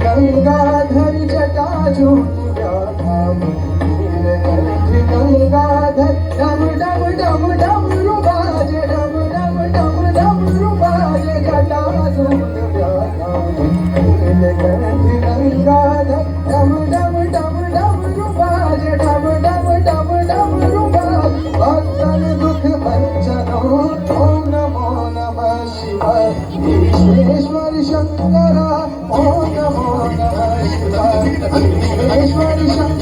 गंगाधर जटाजूट गंगाधर डम डम डम डम रुबाज डम डम डम डम रुबाज जटाजूट गंगाधर डम डम डम डम रुबाज डम डम डम डम रुबाज भक्तन दुख भंजनो ओम नमो नमः शिवाय ईश्वर शंकरा ओम नमो नमः शिवाय ईश्वर शंकरा